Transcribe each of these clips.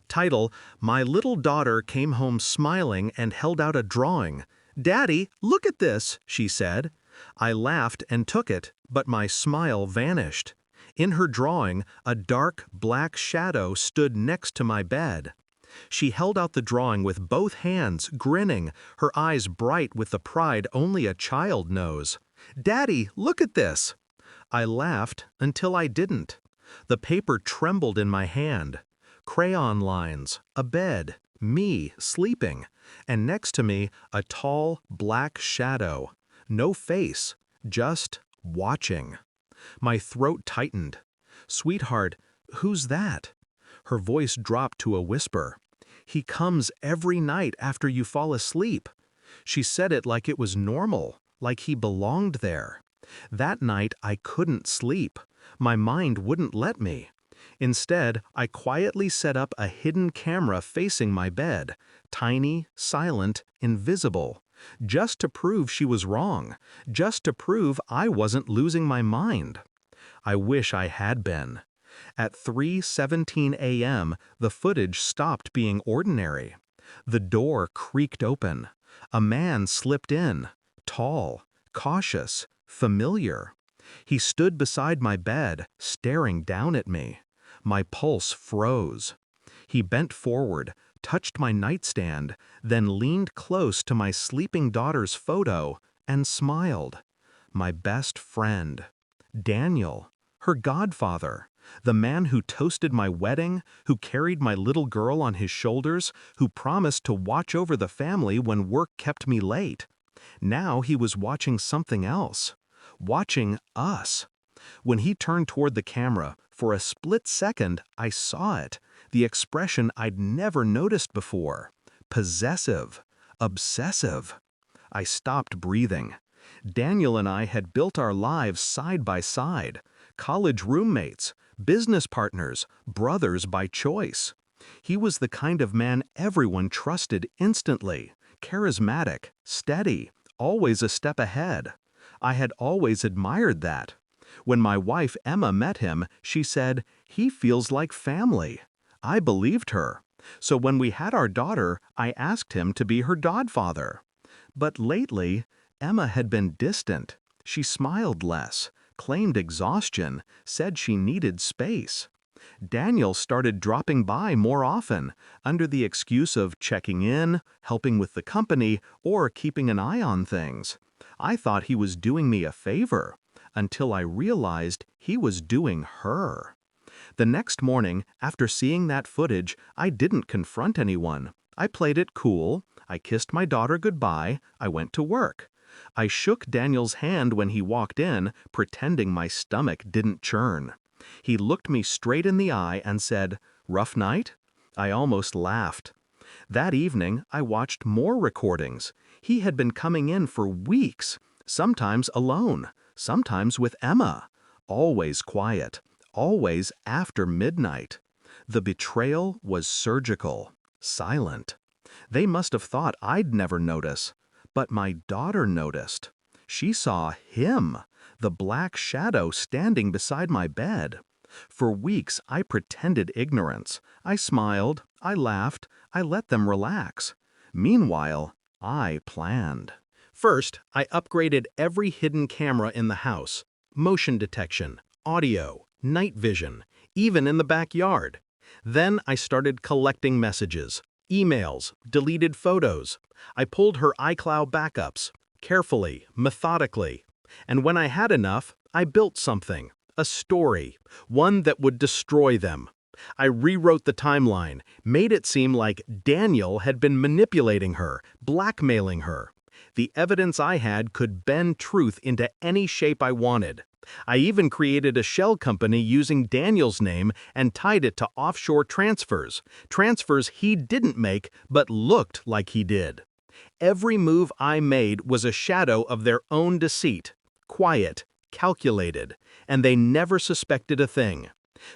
Title: My little daughter came home smiling and held out a drawing. "Daddy, look at this," she said. I laughed and took it, but my smile vanished. In her drawing, a dark, black shadow stood next to my bed. She held out the drawing with both hands, grinning, her eyes bright with the pride only a child knows. "Daddy, look at this." I laughed until I didn't. The paper trembled in my hand. Crayon lines, a bed, me sleeping, and next to me a tall, black shadow. No face, just watching. My throat tightened. "Sweetheart, who's that?" Her voice dropped to a whisper. "He comes every night after you fall asleep." She said it like it was normal, like he belonged there. That night I couldn't sleep. My mind wouldn't let me. Instead, I quietly set up a hidden camera facing my bed, tiny, silent, invisible, just to prove she was wrong, just to prove I wasn't losing my mind. I wish I had been. At 3:17 a.m., the footage stopped being ordinary. The door creaked open. A man slipped in, tall, cautious, familiar. He stood beside my bed, staring down at me. My pulse froze. He bent forward, touched my nightstand, then leaned close to my sleeping daughter's photo and smiled. My best friend. Daniel, her godfather, the man who toasted my wedding, who carried my little girl on his shoulders, who promised to watch over the family when work kept me late. Now he was watching something else. Watching us. When he turned toward the camera, for a split second, I saw it, the expression I'd never noticed before. Possessive. Obsessive. I stopped breathing. Daniel and I had built our lives side by side. College roommates, business partners, brothers by choice. He was the kind of man everyone trusted instantly. Charismatic, steady, always a step ahead. I had always admired that. When my wife Emma met him, she said, "He feels like family." I believed her. So when we had our daughter, I asked him to be her godfather. But lately, Emma had been distant. She smiled less, claimed exhaustion, said she needed space. Daniel started dropping by more often, under the excuse of checking in, helping with the company, or keeping an eye on things. I thought he was doing me a favor, until I realized he was doing her. The next morning, after seeing that footage, I didn't confront anyone. I played it cool. I kissed my daughter goodbye. I went to work. I shook Daniel's hand when he walked in, pretending my stomach didn't churn. He looked me straight in the eye and said, "Rough night?" I almost laughed. That evening, I watched more recordings. He had been coming in for weeks, sometimes alone, sometimes with Emma. Always quiet, always after midnight. The betrayal was surgical, silent. They must have thought I'd never notice. But my daughter noticed. She saw him, the black shadow standing beside my bed. For weeks, I pretended ignorance. I smiled, I laughed, I let them relax. Meanwhile, I planned. First, I upgraded every hidden camera in the house. Motion detection, audio, night vision, even in the backyard. Then I started collecting messages, emails, deleted photos. I pulled her iCloud backups, carefully, methodically. And when I had enough, I built something, a story, one that would destroy them. I rewrote the timeline, made it seem like Daniel had been manipulating her, blackmailing her. The evidence I had could bend truth into any shape I wanted. I even created a shell company using Daniel's name and tied it to offshore transfers, transfers he didn't make but looked like he did. Every move I made was a shadow of their own deceit, quiet, calculated, and they never suspected a thing.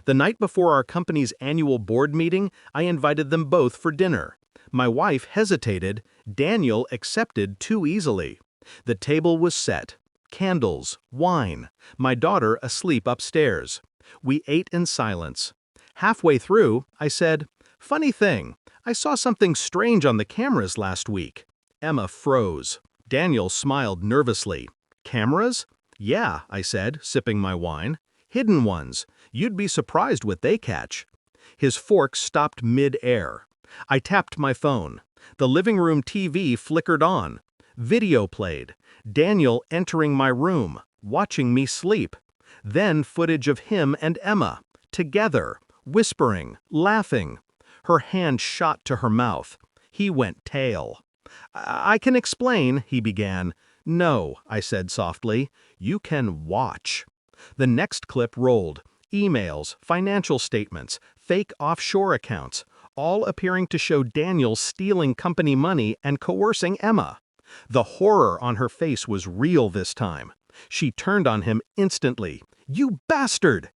The night before our company's annual board meeting, I invited them both for dinner. My wife hesitated. Daniel accepted too easily. The table was set. Candles, wine, my daughter asleep upstairs. We ate in silence. Halfway through, I said, Funny thing, I saw something strange on the cameras last week. Emma froze. Daniel smiled nervously. Cameras? Yeah, I said, sipping my wine. Hidden ones. You'd be surprised what they catch. His fork stopped mid-air. I tapped my phone. The living room TV flickered on. Video played. Daniel entering my room, watching me sleep. Then footage of him and Emma, together, whispering, laughing. Her hand shot to her mouth. He went tail. I can explain, he began. No, I said softly. You can watch. The next clip rolled. Emails, financial statements, fake offshore accounts, all appearing to show Daniel stealing company money and coercing Emma. The horror on her face was real this time. She turned on him instantly. You bastard!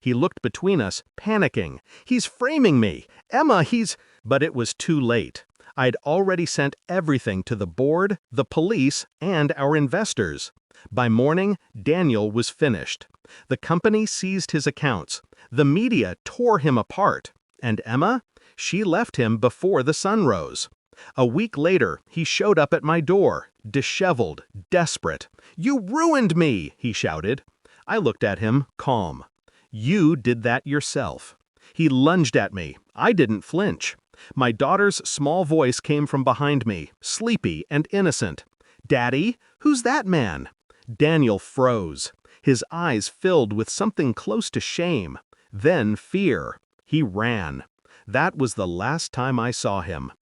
He looked between us, panicking. He's framing me! Emma, he's... But it was too late. I'd already sent everything to the board, the police, and our investors. By morning, Daniel was finished. The company seized his accounts. The media tore him apart. And Emma? She left him before the sun rose. A week later, he showed up at my door, disheveled, desperate. You ruined me, he shouted. I looked at him, calm. You did that yourself. He lunged at me. I didn't flinch. My daughter's small voice came from behind me, sleepy and innocent. Daddy, who's that man? Daniel froze. His eyes filled with something close to shame, then fear. He ran. That was the last time I saw him.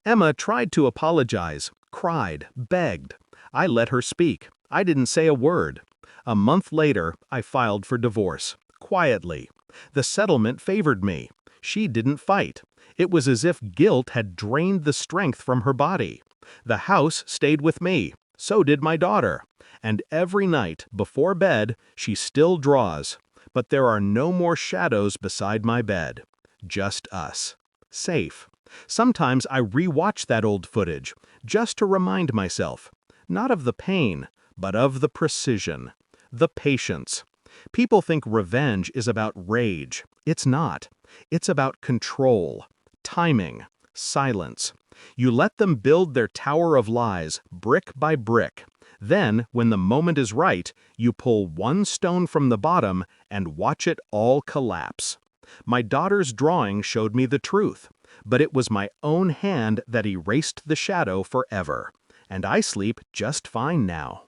Emma tried to apologize, cried, begged. I let her speak. I didn't say a word. A month later, I filed for divorce, quietly. The settlement favored me. She didn't fight. It was as if guilt had drained the strength from her body. The house stayed with me. So did my daughter. And every night, before bed, she still draws. But there are no more shadows beside my bed. Just us. Safe. Sometimes I re-watch that old footage, just to remind myself, not of the pain, but of the precision, the patience. People think revenge is about rage. It's not. It's about control, timing, silence. You let them build their tower of lies, brick by brick. Then, when the moment is right, you pull one stone from the bottom and watch it all collapse. My daughter's drawing showed me the truth, but it was my own hand that erased the shadow forever, and I sleep just fine now.